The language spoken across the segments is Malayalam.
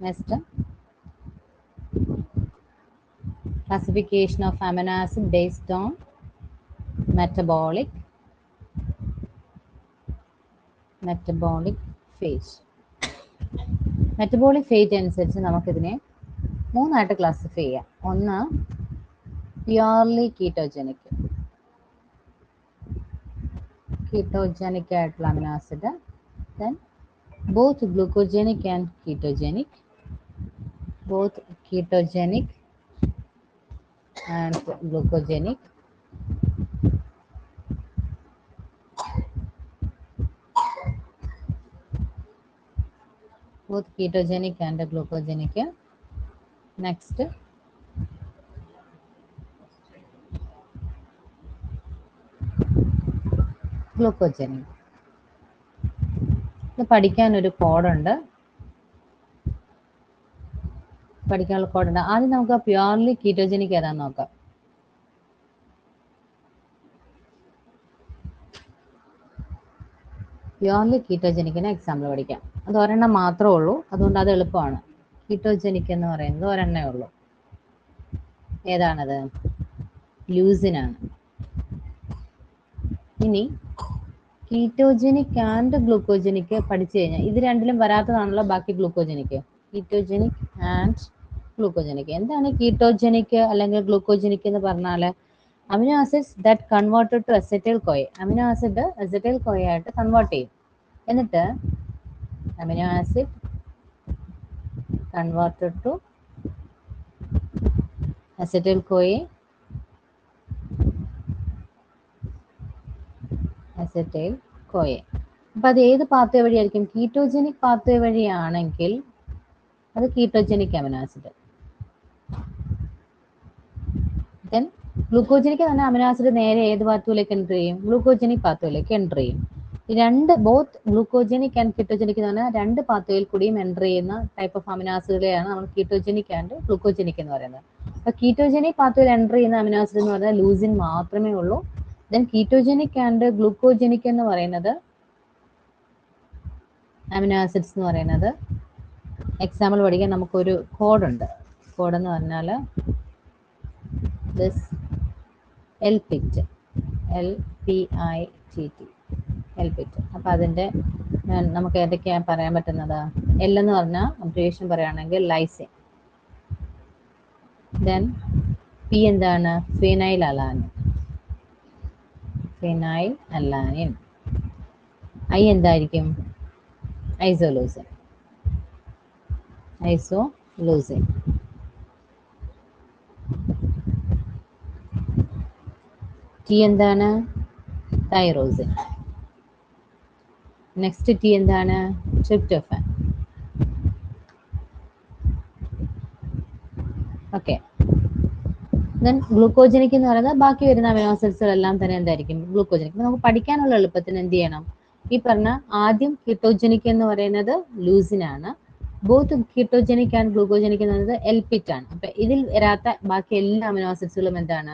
Next, classification of amino acid based on metabolic phase. Metabolic phase അനുസരിച്ച് നമുക്കിതിനെ മൂന്നായിട്ട് ക്ലാസിഫൈ ചെയ്യാം. ഒന്ന് പ്യുവർലി കീറ്റോജനിക് ആയിട്ടുള്ള amino acid, then both glucogenic and ketogenic, both ketogenic and glucogenic, both ketogenic and glucogenic. Next, glucogenic. ഇത് പഠിക്കാനൊരു കോഡുണ്ട്. ആദ്യം നമുക്ക് പ്യുവർലി കീറ്റോജനിക് ഏതാന്ന് നോക്കാം. പ്യുവർലി കീറ്റോജനിക്കിന് എക്സാമ്പിൾ പഠിക്കാം. അത് ഒരെണ്ണം മാത്രമേ ഉള്ളൂ, അതുകൊണ്ട് അത് എളുപ്പമാണ്. കീറ്റോജനിക് എന്ന് പറയുന്നത് ഒരെണ്ണേ ഉള്ളൂ. ഏതാണത്? ലൂസിനാണ്. ഇനി കീറ്റോജനിക് ആൻഡ് ഗ്ലൂക്കോജനിക് പഠിച്ചു കഴിഞ്ഞാൽ ഇത് രണ്ടിലും വരാത്തതാണല്ലോ ബാക്കി ഗ്ലൂക്കോജനിക്. Ketogenic and glucogenic. എന്താണ് കീറ്റോജനിക് അല്ലെങ്കിൽ ഗ്ലൂക്കോജനിക് എന്ന് പറഞ്ഞാൽ amino acids that converted to acetyl CoA. Amino acid acetyl CoA ആയിട്ട് കൺവേർട്ട് ചെയ്യും. എന്നിട്ട് amino acid converted to acetyl CoA അപ്പൊ അത് ഏത് പാത്വേ വഴിയായിരിക്കും? കീറ്റോജനിക് പാത്വേ വഴിയാണെങ്കിൽ അത് ketogenic amino acid. Then glucogenic തന്നെ അമിനോ ആസിഡ് നേരെ ഏത് പാത്വയിലേക്ക് എൻ്റർ ചെയ്യും? ഗ്ലൂക്കോജനിക് പാത്വയിലേക്ക് എൻ്റർ ചെയ്യും. രണ്ട് ബോത്ത് ഗ്ലൂക്കോജനിക് ആൻഡ് കീറ്റോജനിക് എന്ന് പറഞ്ഞാൽ രണ്ട് പാത്വയിൽ കൂടിയും എൻ്റർ ചെയ്യുന്ന ടൈപ്പ് ഓഫ് അമിനോ ആസിഡുകളെയാണ് നമ്മൾ കീറ്റോജനിക് ആൻഡ് ഗ്ലൂക്കോജനിക് എന്ന് പറയുന്നത്. അപ്പോൾ കീറ്റോജനിക് പാത്വയിൽ എൻ്റർ ചെയ്യുന്ന അമിനോ ആസിഡ് എന്ന് പറഞ്ഞാൽ ലൂസിൻ മാത്രമേ ഉള്ളൂ. ദെൻ കീറ്റോജനിക് ആൻഡ് ഗ്ലൂക്കോജനിക് എന്ന് പറയുന്നത് അമിനോ ആസിഡ്സ് എന്ന് പറയുന്നത് എക്സാമ്പിൾ പഠിക്കാൻ നമുക്കൊരു കോഡുണ്ട്. കോഡെന്ന് പറഞ്ഞാൽ ദിസ് എൽപിറ്റ്, LPITT, എൽപിറ്റ്. അപ്പോൾ അതിൻ്റെ നമുക്ക് ഏതൊക്കെയാണ് പറയാൻ പറ്റുന്നത്? എൽ എന്ന് പറഞ്ഞാൽ അബ്രിവേഷൻ പറയുകയാണെങ്കിൽ ലൈസിൻ. ദെൻ പി എന്താണ്? Phenyl alanine. ഐ എന്തായിരിക്കും? ഐസോലൂസിൻ. ടി എന്താണ്? തൈറോസിൻ. നെക്സ്റ്റ് ടി എന്താണ്? ട്രിപ്റ്റോഫാൻ. ഓക്കെ. ദെൻ ഗ്ലൂക്കോജനിക് എന്ന് പറയുന്നത് ബാക്കി വരുന്ന അമിനോ ആസിഡ്സുകളെല്ലാം തന്നെ എന്തായിരിക്കും? ഗ്ലൂക്കോജനിക്. നമുക്ക് പഠിക്കാനുള്ള എളുപ്പത്തിന് എന്ത് ചെയ്യണം? ഈ പറഞ്ഞ ആദ്യം കീറ്റോജനിക് എന്ന് പറയുന്നത് ലൂസിനാണ്. ബോത്ത് കീറ്റോജനിക് ആൻഡ് ഗ്ലൂക്കോജനിക് എന്ന് പറയുന്നത് എൽപിറ്റ് ആണ്. അപ്പൊ ഇതിൽ വരാത്ത ബാക്കി എല്ലാ അമിനോ ആസിഡ്സുകളും എന്താണ്?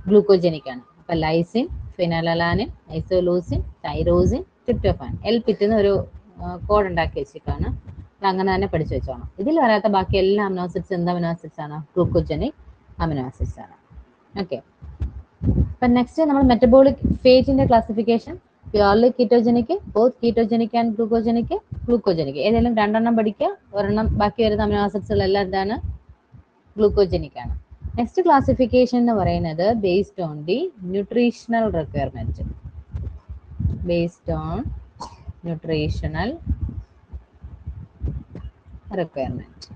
ഗ്ലൂക്കോജനിക് ആണ്. അപ്പൊ ലൈസിൻ, ഫിനൈലലാനിൻ, ഐസോലൂസിൻ, തൈറോസിൻ, ട്രിപ്റ്റോഫാൻ. എൽപിറ്റ് എന്ന് ഒരു കോഡ് ഉണ്ടാക്കി വെച്ചിട്ടാണ്. അങ്ങനെ തന്നെ പഠിച്ചു വെച്ചോണം. ഇതിൽ വരാത്ത ബാക്കി എല്ലാ അമിനോ ആസിഡ്സ് എന്ത് അമിനോ ആസിഡ്സ് ആണ്? ഗ്ലൂക്കോജനിക് അമിനോ ആസിഡ്സ് ആണ്. ഓക്കെ. അപ്പൊ നെക്സ്റ്റ് നമ്മൾ മെറ്റബോളിക് ഫേറ്റിന്റെ classification. Purely ketogenic, both ketogenic and glucogenic. ഏതെങ്കിലും രണ്ടെണ്ണം പഠിക്കുക, ഒരെണ്ണം ബാക്കി വരുന്ന അമിനോ ആസിഡ്സുകളെല്ലാം എന്താണ്? ഗ്ലൂക്കോജനിക് ആണ്. നെക്സ്റ്റ് ക്ലാസിഫിക്കേഷൻ എന്ന് പറയുന്നത് based on the nutritional requirement. Based on nutritional requirement.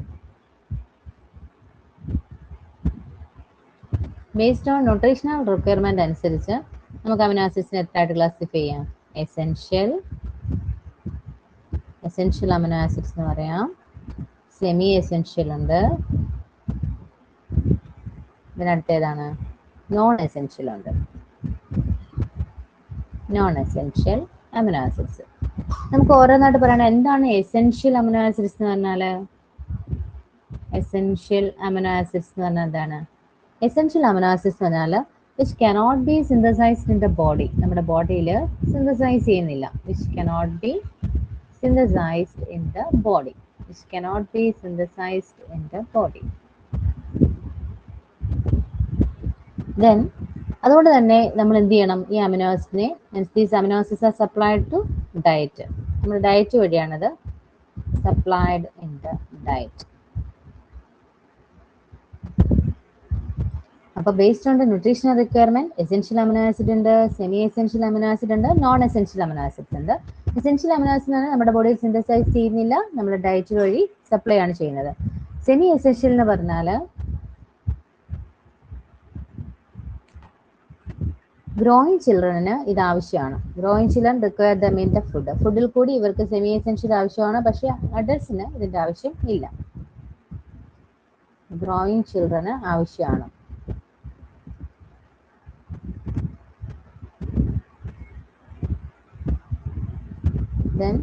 Based on nutritional requirement അനുസരിച്ച് നമുക്ക് അമിനോ ആസിഡ്സിനെ എത്രയായിട്ട് ക്ലാസിഫൈ ചെയ്യാം? എസെൻഷ്യൽ അമിനോ ആസിഡ്സ് എന്ന് പറയാം. സെമി എസെൻഷ്യൽ ഉണ്ട്. ഇതിനടുത്തേതാണ്? നോൺ എസെൻഷ്യൽ ഉണ്ട്. Non essential amino acids. നമുക്ക് ഓരോന്നായിട്ട് പറയണം. എന്താണ് എസെൻഷ്യൽ അമിനോ ആസിഡ്സ് എന്ന് പറഞ്ഞാൽ? എസെൻഷ്യൽ അമിനോ ആസിഡ്സ് എന്ന് പറഞ്ഞാൽ എന്താണ്? എസെൻഷ്യൽ അമിനോ ആസിഡ്സ് എന്ന് പറഞ്ഞാൽ which cannot be synthesized in the body. നമ്മുടെ ബോഡിയിൽ സിന്തസൈസ് ചെയ്യുന്നില്ല. Which cannot be synthesized in the body. which cannot be synthesized in the body. Then അതുകൊണ്ട് തന്നെ നമ്മൾ എന്ത് ചെയ്യണം, ഈ അമിനോ ആസിഡിനെ, these amino acids are supplied to diet. നമ്മുടെ ഡയറ്റ് വഴിയാണത് സപ്ലൈഡ് ഇൻ ദ ഡയറ്റ്. അപ്പോൾ based on the nutritional requirement essential amino acid ഉണ്ട്, സെമി എസെൻഷ്യൽ അമിനോ ആസിഡ് ഉണ്ട്, നോൺ എസെൻഷ്യൽ അമിനോ ആസിഡ്സ് ഉണ്ട്. എസെൻഷ്യൽ അമിനോ ആസിഡ് ആണ് നമ്മുടെ ബോഡിയിൽ സിന്തസൈസ് ചെയ്യുന്നില്ല, നമ്മുടെ ഡയറ്റ് വഴി സപ്ലൈ ആണ് ചെയ്യുന്നത്. സെമി എസെൻഷ്യൽ എന്ന് പറഞ്ഞാൽ ഗ്രോയിങ് ചിൽഡ്രന് ഇത് ആവശ്യമാണ്. Growing children require them in the food. ഫുഡിൽ കൂടി ഇവർക്ക് സെമി എസെൻഷ്യൽ ആവശ്യമാണ്, പക്ഷേ അഡൾട്ട്സിന് ഇതിൻ്റെ ആവശ്യം ഇല്ല. ഗ്രോയിങ് ചിൽഡ്രന് ആവശ്യമാണ്. Then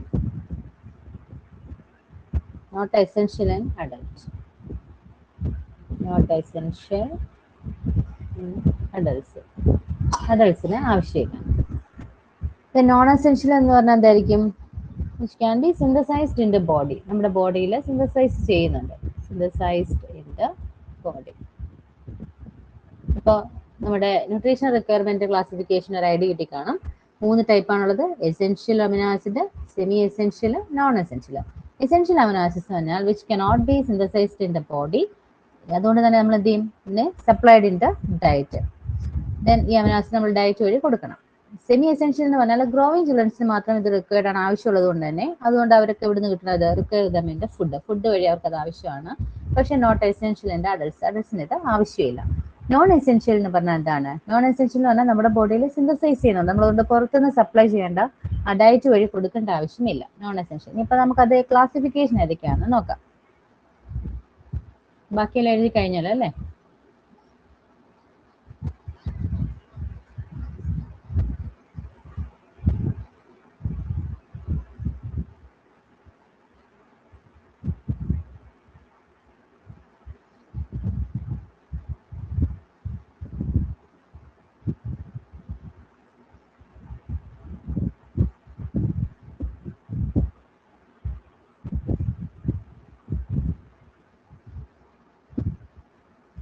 not essential in adults. Not essential in adults. അഡൾട്ട്സിന് ആവശ്യമില്ല. ദെൻ നോൺ എസെൻഷ്യൽ എന്ന് പറഞ്ഞാൽ എന്തായിരിക്കും? Which can be synthesized in the body. നമ്മുടെ ബോഡിയിൽ സിന്തസൈസ് ചെയ്യുന്നുണ്ട്. Synthesized in the body. ഇപ്പോൾ നമ്മുടെ ന്യൂട്രീഷണൽ റിക്വയർമെന്റ് ക്ലാസിഫിക്കേഷൻ ഒരു ഐഡിയ കിട്ടി കാണും. 3 ടൈപ്പാണുള്ളത്: essential amino acid, semi essential, non essential. Essential amino acids എന്ന് പറഞ്ഞാൽ which cannot be synthesized in the body. അതുകൊണ്ട് തന്നെ നമ്മൾ എന്ത് ചെയ്യും? പിന്നെ supplied in the diet. Then ഈ അമിനോ ആസിഡ് നമ്മൾ ഡയറ്റ് വഴി കൊടുക്കണം. സെമി എസെൻഷ്യൽ എന്ന് പറഞ്ഞാൽ ഗ്രോയിങ് ചിൽഡ്രൻസിന് മാത്രം ഇത് റിക്വയർഡ് ആണ്, ആവശ്യമുള്ളത് കൊണ്ട് തന്നെ. അതുകൊണ്ട് അവർക്ക് എവിടെ നിന്ന് കിട്ടുന്നത്? Require them in the food വഴി അവർക്ക് അത് ആവശ്യമാണ്. പക്ഷേ നോട്ട് എസെൻഷ്യൽ ഇൻ ദ അഡൾട്ട്സിന് ഇത് ആവശ്യമില്ല. നോൺ എസെൻഷ്യൽ എന്ന് പറഞ്ഞാൽ എന്താണ്? നോൺ എസെൻഷ്യൽ എന്ന് പറഞ്ഞാൽ നമ്മുടെ ബോഡിയിൽ സിന്തസൈസ് ചെയ്യുന്നുണ്ട്, നമ്മളതുകൊണ്ട് പുറത്തുനിന്ന് സപ്ലൈ ചെയ്യേണ്ട, ഡയറ്റ് വഴി കൊടുക്കേണ്ട ആവശ്യമില്ല. Non essential. ഇപ്പൊ നമുക്കത് ക്ലാസിഫിക്കേഷൻ ഏതൊക്കെയാണെന്ന് നോക്കാം. ബാക്കിയെല്ലാം എഴുതി കഴിഞ്ഞല്ലോ അല്ലേ?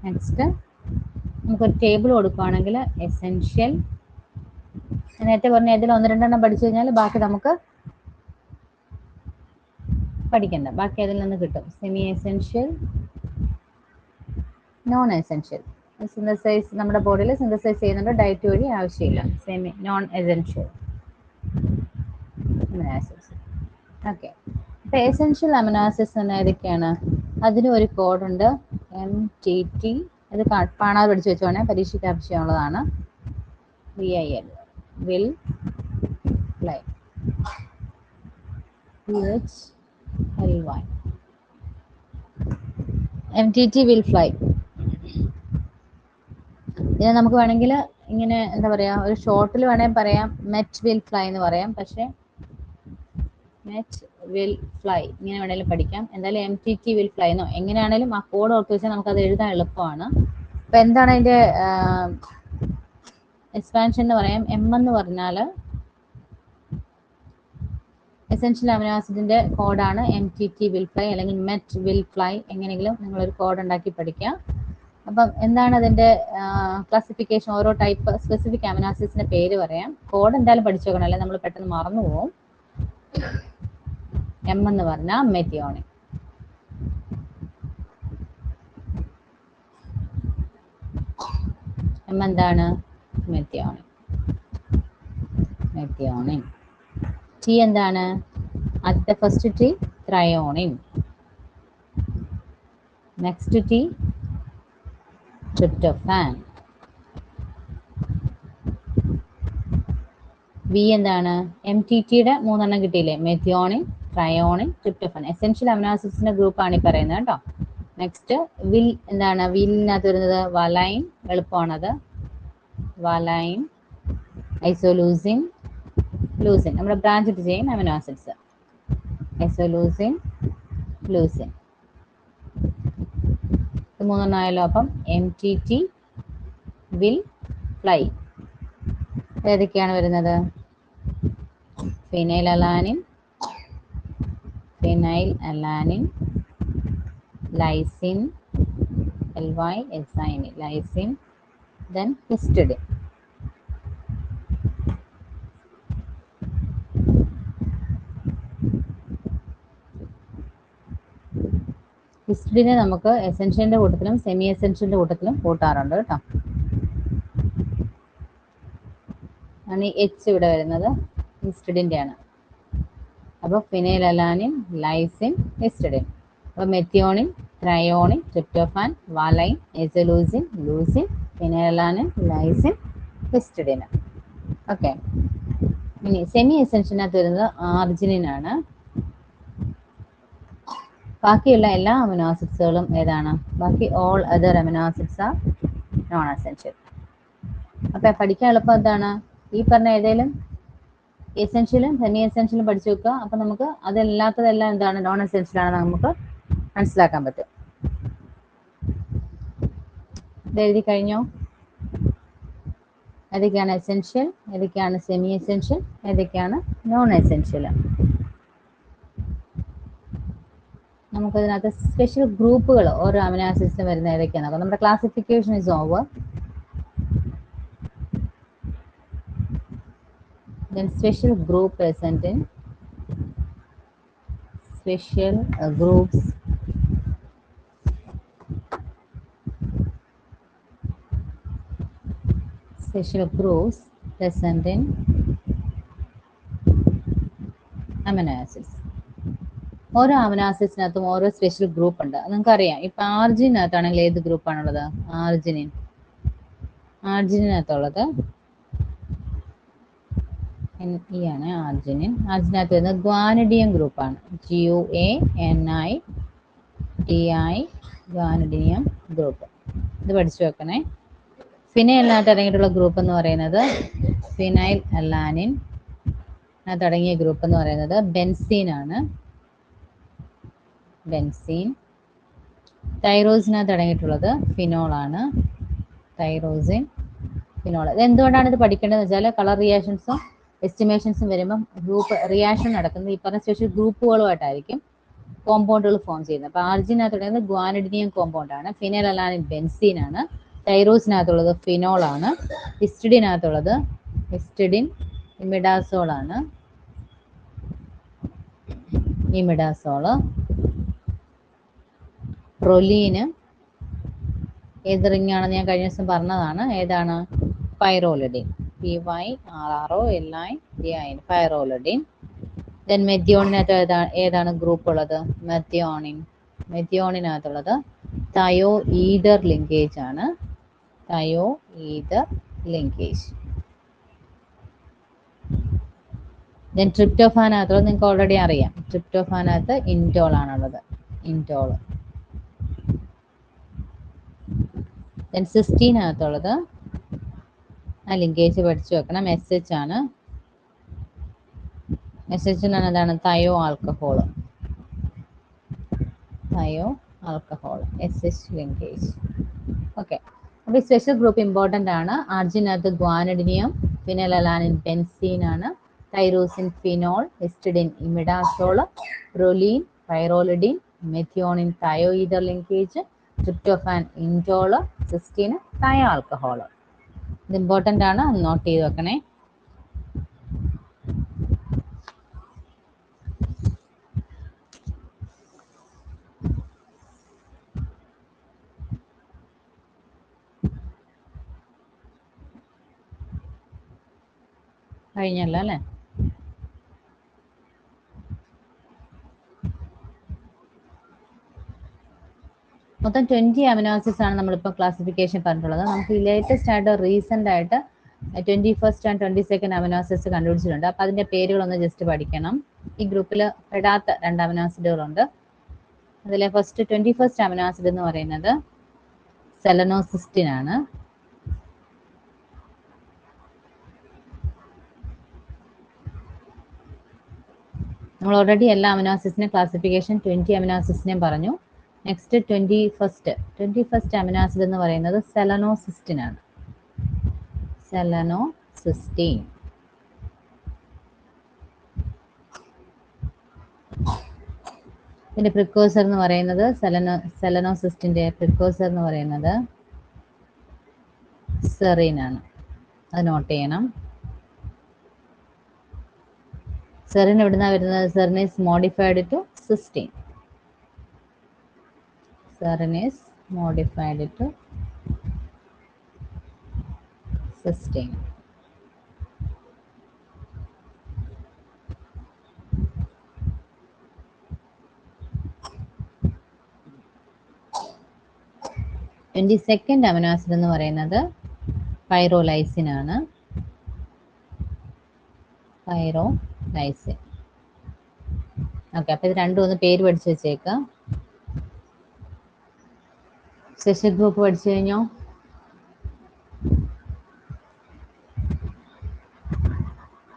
നെക്സ്റ്റ് നമുക്കൊരു ടേബിൾ കൊടുക്കുകയാണെങ്കിൽ എസെൻഷ്യൽ, നേരത്തെ പറഞ്ഞ ഇതിൽ 1-2 പഠിച്ചു കഴിഞ്ഞാൽ ബാക്കി നമുക്ക് പഠിക്കണ്ട, ബാക്കി അതിൽ നിന്ന് കിട്ടും. Semi essential, non essential. Synthesize നമ്മുടെ ബോഡിയിൽ സിന്തസൈസ് ചെയ്യുന്നുണ്ട്, ഡയറ്റ് വഴി ആവശ്യമില്ല. Semi non essential amino acids. Okay. അപ്പോൾ എസെൻഷ്യൽ അമിനോ ആസിഡ്സ് എന്ന് ഏതൊക്കെയാണ്? അതിന് ഒരു കോഡുണ്ട്, MTT. അത് കാണാതെ പഠിച്ചു വെച്ചോണേ, പരീക്ഷയ്ക്ക് ആവശ്യമുള്ളതാണ്. VIL, will fly. PHLY, MTT will fly. ഇതിനെ നമുക്ക് വേണമെങ്കിൽ ഇങ്ങനെ എന്താ പറയുക, ഒരു ഷോർട്ടിൽ വേണമെങ്കിൽ പറയാം മെറ്റ് വിൽ ഫ്ലൈ എന്ന് പറയാം. പക്ഷേ മെറ്റ് വിൽ ഫ്ലൈ ഇങ്ങനെ വേണമെങ്കിലും പഠിക്കാം. എന്തായാലും MTT വിൽ ഫ്ലൈ എന്നോ എങ്ങനെയാണെങ്കിലും ആ കോഡ് ഓർത്ത് വെച്ചാൽ നമുക്കത് എഴുതാൻ എളുപ്പമാണ്. അപ്പം എന്താണ് അതിൻ്റെ എക്സ്പാൻഷൻ എന്ന് പറയാം? M എന്ന് പറഞ്ഞാൽ എസെൻഷ്യൽ അമിനോ ആസിഡിന്റെ കോഡാണ് MTT വിൽ ഫ്ലൈ അല്ലെങ്കിൽ മെറ്റ് വിൽ ഫ്ലൈ. എങ്ങനെയെങ്കിലും നിങ്ങളൊരു കോഡ് ഉണ്ടാക്കി പഠിക്കാം. അപ്പം എന്താണ് അതിന്റെ ക്ലാസിഫിക്കേഷൻ? ഓരോ ടൈപ്പ് സ്പെസിഫിക് അമിനോ ആസിഡ്സിന്റെ പേര് പറയാം. കോഡ് എന്തായാലും പഠിച്ചു നോക്കണം, അല്ലെ നമ്മൾ പെട്ടെന്ന് മറന്നു പോകും. M എന്ന് പറഞ്ഞാൽ മെത്തിയോണിൻ. M എന്താണ്? മെത്തിയോണിൻ. മെത്തിയോണിൻ. T എന്താണ്? ആദ്യത്തെ first T threonine. Next T tryptophan. V എന്താണ്? MTTയുടെ 3 കിട്ടിയില്ലേ? Methionine, threonine, tryptophan. Essential amino ആസിഡ്സിന്റെ ഗ്രൂപ്പാണ് ഈ പറയുന്നത് കേട്ടോ. നെക്സ്റ്റ് വിൽ എന്താണ്? വില്ലിനകത്ത് വരുന്നത് വലൈൻ, എളുപ്പമാണത്. Valine, isoleucine, leucine. നമ്മുടെ ബ്രാഞ്ച് ഇട്ട് ചെയ്യും അമിനോ ആസിഡ്സ്. Isoleucine, leucine. 3 ആയല്ലോ. അപ്പം MTT വിൽ ഫ്ലൈ. ഏതൊക്കെയാണ് വരുന്നത്? Phenylalanine, phenyl alanine, lysine, LYSIN, lysine, then histidine. ഹിസ്റ്റഡിനെ നമുക്ക് എസെൻഷ്യലിന്റെ കൂട്ടത്തിലും സെമി എസെൻഷ്യലിന്റെ കൂട്ടത്തിലും കൂട്ടാറുണ്ട് കേട്ടോ. ആണ് ഈ H ഇവിടെ വരുന്നത് ഹിസ്റ്റഡിന്റെ ആണ്. അപ്പോൾ ഫിനൈൽ അലാനിൻ, ലൈസിൻ, ഹിസ്റ്റഡിൻ. അപ്പോൾ methionine, threonine, tryptophan, valine, isoleucine, leucine, phenyl alanine, lysine, histidine. Okay. ഇനി സെമി എസെൻഷ്യലിനകത്ത് വരുന്നത് ആർജിനിൻ ആണ്. ബാക്കിയുള്ള എല്ലാ അമിനോ ആസിഡ്സുകളും ഏതാണ്? ബാക്കി all other amino acids are non essential. അപ്പം പഠിക്കാൻ എളുപ്പം എന്താണ്? ഈ പറഞ്ഞ ഏതെങ്കിലും എസെൻഷ്യലും സെമി എസെൻഷ്യലും പഠിച്ചു വെക്കുക. അപ്പം നമുക്ക് അതല്ലാത്തതെല്ലാം എന്താണ്? നോൺ എസെൻഷ്യൽ ആണെന്ന് നമുക്ക് മനസ്സിലാക്കാൻ പറ്റും. ഇത് എഴുതി കഴിഞ്ഞോ? ഏതൊക്കെയാണ് എസെൻഷ്യൽ, ഏതൊക്കെയാണ് സെമി എസെൻഷ്യൽ, ഏതൊക്കെയാണ് നോൺ എസെൻഷ്യൽ? നമുക്കതിനകത്ത് സ്പെഷ്യൽ ഗ്രൂപ്പുകൾ ഓരോ അമിനോ ആസിഡ്സിന് വരുന്ന ഏതൊക്കെയാണ് നോക്കാം. നമ്മുടെ classification is over. Then special group present in special groups present in amino acids. ഓരോ അമിനോ ആസിഡ്സിനകത്തും ഓരോ സ്പെഷ്യൽ ഗ്രൂപ്പ് ഉണ്ട്. അത് നിങ്ങൾക്കറിയാം. ഇപ്പം ആർജിനകത്താണെങ്കിൽ ഏത് ഗ്രൂപ്പാണുള്ളത്? ആർജിനകത്തുള്ളത് NE ആണ് ആർജിനിൻ. ആർജിനകത്ത് വരുന്നത് ഗ്വാനിഡിയം ഗ്രൂപ്പാണ്. GUANIDI, guanidium group. ഇത് പഠിച്ചു വെക്കണേ. ഫിനൈലിനകത്ത് അടങ്ങിയിട്ടുള്ള ഗ്രൂപ്പ് എന്ന് പറയുന്നത് ഫിനൈൽ അലാനിൻ. അതിനകത്ത് അടങ്ങിയ ഗ്രൂപ്പ് എന്ന് പറയുന്നത് ബെൻസീൻ ആണ്. ബെൻസീൻ. തൈറോസിനകത്ത് അടങ്ങിയിട്ടുള്ളത് ഫിനോൾ ആണ്. Tyrosine, phenol. ഇത് എന്തുകൊണ്ടാണ് ഇത് പഠിക്കേണ്ടതെന്ന് വെച്ചാൽ കളർ റിയാക്ഷൻസും എസ്റ്റിമേഷൻസും വരുമ്പം ഗ്രൂപ്പ് റിയാക്ഷൻ നടക്കുന്നത് ഈ പറഞ്ഞ സ്പെഷ്യൽ ഗ്രൂപ്പുകളുമായിട്ടായിരിക്കും കോമ്പൗണ്ടുകൾ ഫോം ചെയ്യുന്നത്. അപ്പോൾ ആർജിനകത്ത് അടങ്ങുന്നത് ഗ്വാനിഡിനിയം കോമ്പൗണ്ട് ആണ്. ഫിനൈൽ അലാനിൻ ബെൻസീൻ ആണ്. തൈറോസിനകത്തുള്ളത് ഫിനോൾ ആണ്. ഹിസ്റ്റഡിനകത്തുള്ളത് ഹിസ്റ്റഡിൻ ഇമിഡാസോൾ ആണ്. ഇമിഡാസോള്. പ്രൊലീന് ഏത് റിംഗ് ആണെന്ന് ഞാൻ കഴിഞ്ഞ ദിവസം പറഞ്ഞതാണ്. ഏതാണ്? പൈറോലഡിൻ. PYROLIDIN, പൈറോലഡിൻ. ദെൻ മെത്തിയോണിനകത്ത് ഏതാണ് ഗ്രൂപ്പ് ഉള്ളത്? മെത്തിയോണിൻ. മെത്തിയോണിനകത്തുള്ളത് തയോ ഈതർ ലിങ്കേജ് ആണ്. Thio ether linkage. ദെൻ ട്രിപ്റ്റോഫാനകത്തുള്ളത് നിങ്ങൾക്ക് ഓൾറെഡി അറിയാം. ട്രിപ്റ്റോഫാനകത്ത് ഇൻറ്റോൾ ആണുള്ളത്. ഇൻറ്റോൾ. ദെൻ സിസ്റ്റീനകത്തുള്ളത് ആ ലിങ്കേജ് പഠിച്ചു വെക്കണം. SH ആണ്. SHനാണ് എന്താണ്? Thio alcohol. Thio alcohol, SH linkage. Okay. അപ്പോൾ ഈ സ്പെഷ്യൽ ഗ്രൂപ്പ് ഇമ്പോർട്ടൻ്റ് ആണ്. ആർജിനകത്ത് ഗ്വാനിഡിനിയം, ഫിനൈൽ അലാനിൻ ബെൻസീൻ ആണ്. Tyrosine phenol, histidine imidazole, proline pyrrolidine, methionine thio ether linkage, tryptophan indole, cysteine thio alcohol. ഇത് ഇമ്പോർട്ടൻ്റ് ആണ്. നോട്ട് ചെയ്ത് വെക്കണേ. കഴിഞ്ഞല്ലോ അല്ലേ? മൊത്തം 20 അമിനോ ആസിഡ്സ് ആണ് നമ്മളിപ്പോൾ ക്ലാസിഫിക്കേഷൻ പറഞ്ഞിട്ടുള്ളത്. നമുക്ക് ലേറ്റസ്റ്റ് ആയിട്ട് റീസെൻ്റ് ആയിട്ട് 21st and 22nd amino acids കണ്ടുപിടിച്ചിട്ടുണ്ട്. അപ്പോൾ അതിൻ്റെ പേരുകളൊന്ന് ജസ്റ്റ് പഠിക്കണം. ഈ ഗ്രൂപ്പിൽ പെടാത്ത 2 അമിനോ ആസിഡുകളുണ്ട്. അതിലെ ഫസ്റ്റ് 21st അമിനോ ആസിഡ് എന്ന് പറയുന്നത് സെലനോസിസ്റ്റിൻ ആണ്. നമ്മൾ ഓൾറെഡി എല്ലാ അമിനോ ആസിഡ്സിനെയും ക്ലാസിഫിക്കേഷൻ 20 അമിനോ ആസിഡ്സിനെയും പറഞ്ഞു. നെക്സ്റ്റ് 21st അമിനോ ആസിഡ് എന്ന് പറയുന്നത് സെലനോസിസ്റ്റിൻ ആണ്. സെലനോസിസ്റ്റീൻ. ഇതിന്റെ പ്രിക്കോസർ എന്ന് പറയുന്നത് സെലനോസിസ്റ്റിന്റെ പ്രിക്കോസർ എന്ന് പറയുന്നത് സെറീൻ ആണ്. അത് നോട്ട് ചെയ്യണം. സെറിൻ എവിടുന്നാണ് വരുന്നത്? Serine is modified to cysteine. Serine is modified to cysteine. Second amino acid എന്ന് പറയുന്നത് പൈറോലൈസിൻ ആണ്. പൈറോലൈസിൻ. ഓക്കെ, അപ്പൊ ഇത് രണ്ടും ഒന്ന് പേര് പഠിച്ചു വെച്ചേക്കാം. സ്പെഷ്യൽ ഗ്രൂപ്പ് പഠിച്ചു കഴിഞ്ഞോ?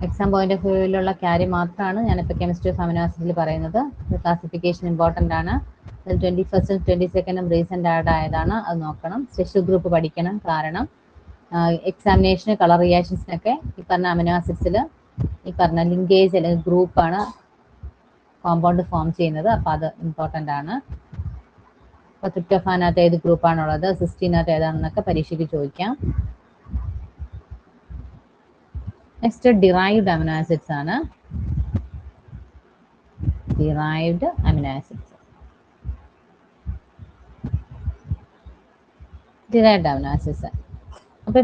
എക്സാം പോയിന്റ് ഓഫ് വ്യൂവിലുള്ള കാര്യം മാത്രമാണ് ഞാനിപ്പോൾ കെമിസ്ട്രി ഓഫ് അമിനോ ആസിഡിൽ പറയുന്നത്. ക്ലാസിഫിക്കേഷൻ ഇമ്പോർട്ടൻ്റ് ആണ്. 21st 22nd റീസെൻ്റ് ആഡ് ആയതാണ്, അത് നോക്കണം. സ്പെഷ്യൽ ഗ്രൂപ്പ് പഠിക്കണം, കാരണം എക്സാമിനേഷന് കളർ റിയാക്ഷൻസിനൊക്കെ ഈ പറഞ്ഞ അമിനോ ആസിഡ്സിൽ ഈ പറഞ്ഞ ലിങ്കേജ് അല്ലെങ്കിൽ ഗ്രൂപ്പാണ് കോമ്പൗണ്ട് ഫോം ചെയ്യുന്നത്. അപ്പോൾ അത് ഇമ്പോർട്ടൻ്റ് ആണ്. അപ്പോൾ ട്രിപ്റ്റോഫാനകത്ത് ഏത് ഗ്രൂപ്പാണുള്ളത്, സിസ്റ്റീനകത്ത് ഏതാണെന്നൊക്കെ പരീക്ഷയ്ക്ക് ചോദിക്കാം. നെക്സ്റ്റ് ഡിറൈവ്ഡ് അമിനോ ആസിഡ്സ് ആണ്. Derived amino acids. Derived amino acids. അപ്പം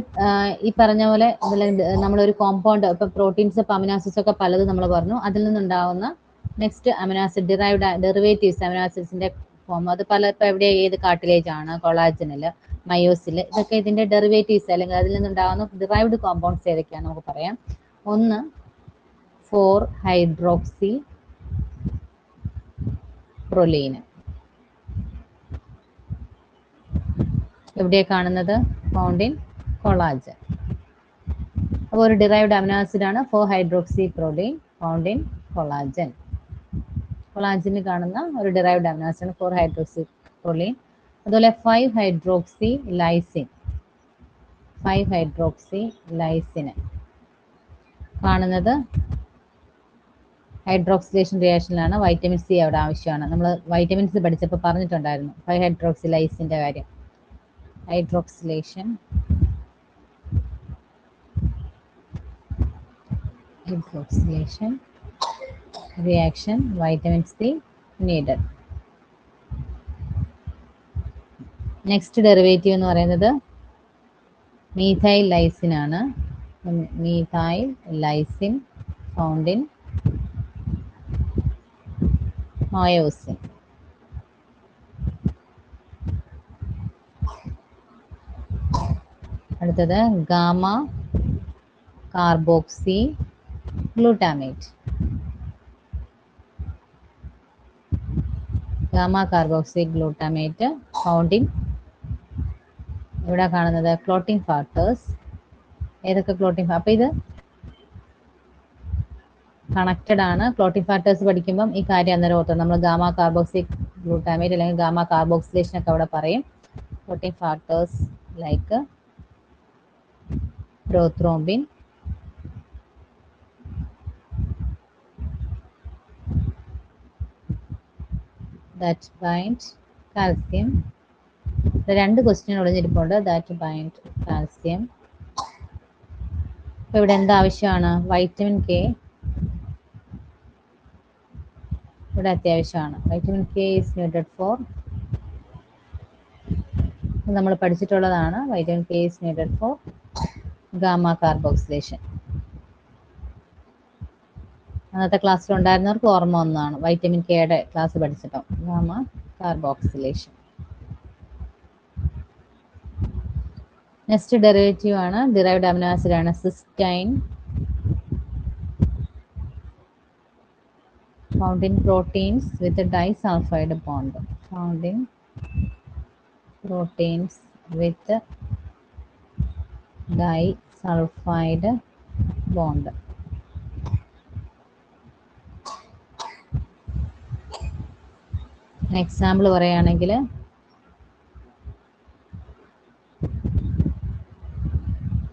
ഈ പറഞ്ഞ പോലെ നമ്മളൊരു കോമ്പൗണ്ട്, ഇപ്പം പ്രോട്ടീൻസ്, ഇപ്പം അമിനോ ആസിഡ്സ് ഒക്കെ പലതും നമ്മൾ പറഞ്ഞു. അതിൽ നിന്നുണ്ടാവുന്ന next amino acid derived derivatives amino ആസിഡ്സിന്റെ ഫോം. അത് പല ഇപ്പം എവിടെ ഏത് കാർട്ടിലേജ് ആണ്, കൊളാജനിൽ, മയോസിൽ, ഇതൊക്കെ ഇതിന്റെ ഡെറിവേറ്റീവ്സ് അല്ലെങ്കിൽ അതിൽ നിന്നുണ്ടാകുന്ന ഡിറൈവ്ഡ് കോമ്പൗണ്ട്സ് ഏതൊക്കെയാണ് നമുക്ക് പറയാം. ഒന്ന് 4-ഹൈഡ്രോക്സി പ്രൊലീൻ. എവിടെയാണ് കാണുന്നത്? Found in collagen. അപ്പോൾ ഒരു ഡിറൈവ്ഡ് അമിനോ ആസിഡ് ആണ് 4-ഹൈഡ്രോക്സി പ്രൊലീൻ, ഫൗണ്ട് ഇൻ കൊളാജൻ. കൊളാജനിൽ കാണുന്ന ഒരു ഡിറൈവ്ഡ് അമിനോ ആസിഡ് ആണ് 4-ഹൈഡ്രോക്സി പ്രൊലീൻ. അതുപോലെ 5-ഹൈഡ്രോക്സി ലൈസിൻ. 5-ഹൈഡ്രോക്സി ലൈസിന് കാണുന്നത് ഹൈഡ്രോക്സിലേഷൻ റിയാക്ഷനിലാണ്. വൈറ്റമിൻ സി അവിടെ ആവശ്യമാണ്. നമ്മൾ വൈറ്റമിൻസ് പഠിച്ചപ്പോൾ പറഞ്ഞിട്ടുണ്ടായിരുന്നു 5-ഹൈഡ്രോക്സി ലൈസിന്റെ കാര്യം. Hydroxylation reaction, vitamin C needed. Next derivative എന്ന് പറയുന്നത് മീഥൈൽ ലൈസിൻ ആണ്. Methyl lysine found in myosin. അടുത്തത് gamma carboxy glutamate. Gamma carboxy glutamate found in, ഇവിടെ കാണുന്നത് ക്ലോട്ടിംഗ് ഫാക്ടേഴ്സ്. ഏതൊക്കെ ക്ലോട്ടിംഗ്? അപ്പോൾ ഇത് കണക്റ്റഡ് ആണ്. ക്ലോട്ടിംഗ് ഫാക്ടേഴ്സ് പഠിക്കുമ്പം ഈ കാര്യം അന്നേരം ഓർത്തണം. നമ്മൾ ഗാമ കാർബോക്സി ഗ്ലൂട്ടാമേറ്റ് അല്ലെങ്കിൽ ഗാമ കാർബോക്സിലേഷൻ ഒക്കെ അവിടെ പറയും. Clotting factors like prothrombin, that bind calcium. രണ്ട് ക്വസ്റ്റ്യൻ ഒളിഞ്ഞിരിപ്പുണ്ട്. That bind calcium. അപ്പോൾ ഇവിടെ എന്താ ആവശ്യമാണ്? വൈറ്റമിൻ കെ ഇവിടെ അത്യാവശ്യമാണ്. Vitamin K is needed for, നമ്മൾ പഠിച്ചിട്ടുള്ളതാണ്. Vitamin K is needed for gamma carboxylation. അന്നത്തെ ക്ലാസ്സിൽ ഉണ്ടായിരുന്നവർക്ക് ഓർമ്മ ഒന്നാണ്. വൈറ്റമിൻ കെയുടെ ക്ലാസ് പഠിച്ചിട്ടോ, ഗാമ കാർബോക്സിലേഷൻ. നെക്സ്റ്റ് ഡെറിവേറ്റീവ് ആണ്, ഡിറൈവ്ഡ് അമിനോ ആസിഡ് ആണ് cystine. Found in proteins with a disulfide bond. Found in proteins with disulfide bond. Example പറയുകയാണെങ്കിൽ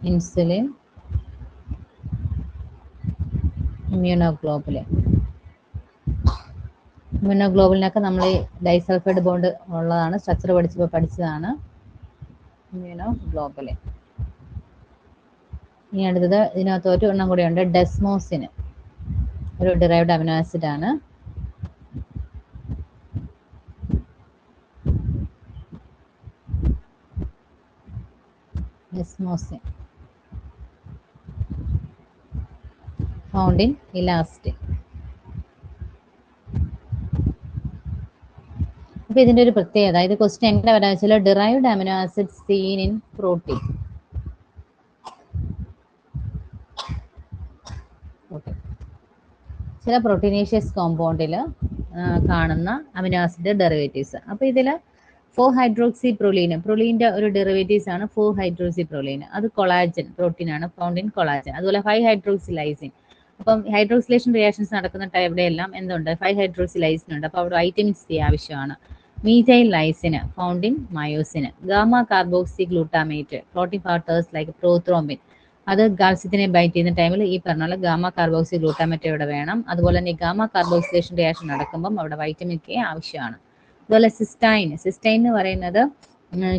ഇൻസുലിൻ, ഇമ്മ്യൂണോഗ്ലോബുലിൻ. ഇമ്യൂണോഗ്ലോബുലിനൊക്കെ നമ്മൾ ഈ ഡൈസൾഫൈഡ് ബോണ്ട് ഉള്ളതാണ്, സ്ട്രക്ചർ പഠിച്ചതാണ് ഇമ്യൂണോഗ്ലോബുലിൻ. ഇനി അടുത്തത് ഇതിനകത്ത് ഒരു എണ്ണം കൂടെ ഉണ്ട്, ഡെസ്മോസിന്, ഒരു ഡിറൈവ്ഡ് അമിനോ ആസിഡ് ആണ്. ഡെസ്മോസിൻ ഫൗണ്ട് ഇൻ ഇലാസ്റ്റിൻ. അപ്പൊ ഇതിന്റെ ഒരു പ്രത്യേകത, ഇത് ക്വസ്റ്റ്യൻ എങ്ങനെ വരാൻ വെച്ചാൽ derived amino acid seen in protein. ചില പ്രോട്ടീനേഷ്യസ് കോമ്പൗണ്ടിൽ കാണുന്ന അമിനോ ആസിഡ് ഡെറിവേറ്റീവ്സ്. അപ്പോൾ ഇതിൽ 4-ഹൈഡ്രോക്സി പ്രൊലീൻ്റെ ഒരു ഡെറിവേറ്റീവ്സ് ആണ് 4-ഹൈഡ്രോക്സി പ്രൊലീൻ. അത് കൊളാജൻ പ്രോട്ടീൻ ആണ്, ഫൗണ്ട് ഇൻ കൊളാജൻ. അതുപോലെ 5-ഹൈഡ്രോക്സി ലൈസിൻ. അപ്പം ഹൈഡ്രോക്സിലേഷൻ റിയാക്ഷൻസ് നടക്കുന്ന എവിടെയെല്ലാം എന്തുണ്ട്, 5-ഹൈഡ്രോക്സി ലൈസിൻ ഉണ്ട്. അപ്പോൾ അവിടെ വൈറ്റമിൻ സി ആവശ്യമാണ്. Methyl lysine found in myosin. Gamma carboxy glutamate protein factors like prothrombin, അത് കാൽസ്യത്തിനെ ബൈറ്റ് ചെയ്യുന്ന ടൈമിൽ ഈ പറഞ്ഞ ഗാമ കാർബോക്സി ഗ്ലൂട്ടാമേറ്റ് ഇവിടെ വേണം. അതുപോലെ തന്നെ ഗാമ കാർബോക്സിലേഷൻ റിയാക്ഷൻ നടക്കുമ്പം അവിടെ വൈറ്റമിൻ കെ ആവശ്യമാണ്. അതുപോലെ സിസ്റ്റൈൻ എന്ന് പറയുന്നത്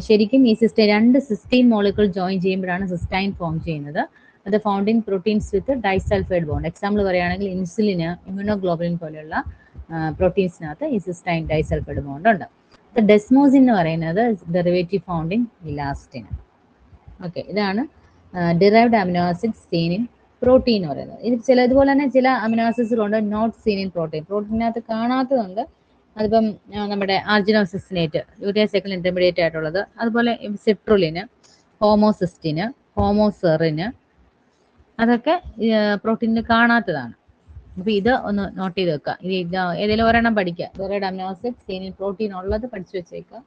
ശരിക്കും ഈ രണ്ട് സിസ്റ്റൈൻ മോളിക്യൂൾ ജോയിൻ ചെയ്യുമ്പോഴാണ് സിസ്റ്റൈൻ ഫോം ചെയ്യുന്നത്. അത് found in proteins with disulphide bond. Example പറയുകയാണെങ്കിൽ ഇൻസുലിന്, ഇമ്യൂണോഗ്ലോബുലിൻ പോലെയുള്ള പ്രോട്ടീൻസിനകത്ത് ഈ സിസ്റ്റൈൻ ഡൈസൾഫൈഡ് ബോണ്ട് ഉണ്ട്. ഡെസ്മോസിൻ എന്ന് പറയുന്നത് derivative found in elastin. Okay, ഇതാണ് derived amino acid seen in protein എന്ന് പറയുന്നത്. ഇത് ഇതുപോലെ തന്നെ ചില അമിനോ ആസിഡ്സുകളുണ്ട് നോട്ട് സീൻ ഇൻ പ്രോട്ടീൻ, പ്രോട്ടീനകത്ത് കാണാത്തതുണ്ട്. അതിപ്പം നമ്മുടെ ആർജിനോസിസിനേറ്റ്, യൂറിയ സൈക്കിൾ ഇന്റർമീഡിയറ്റ് ആയിട്ടുള്ളത്. അതുപോലെ സിട്രുലിന്, ഹോമോസിസ്റ്റിന്, ഹോമോസെറിന്, അതൊക്കെ പ്രോട്ടീനിൽ കാണാത്തതാണ്. അപ്പൊ ഇത് ഒന്ന് നോട്ട് ചെയ്ത് വെക്കുക. ഇത് ഏതെങ്കിലും ഒരെണ്ണം പഠിക്കുക, derived amino acid seen in protein ഉള്ളത് പഠിച്ചു വെച്ചേക്കുക.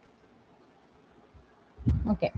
ഓക്കെ.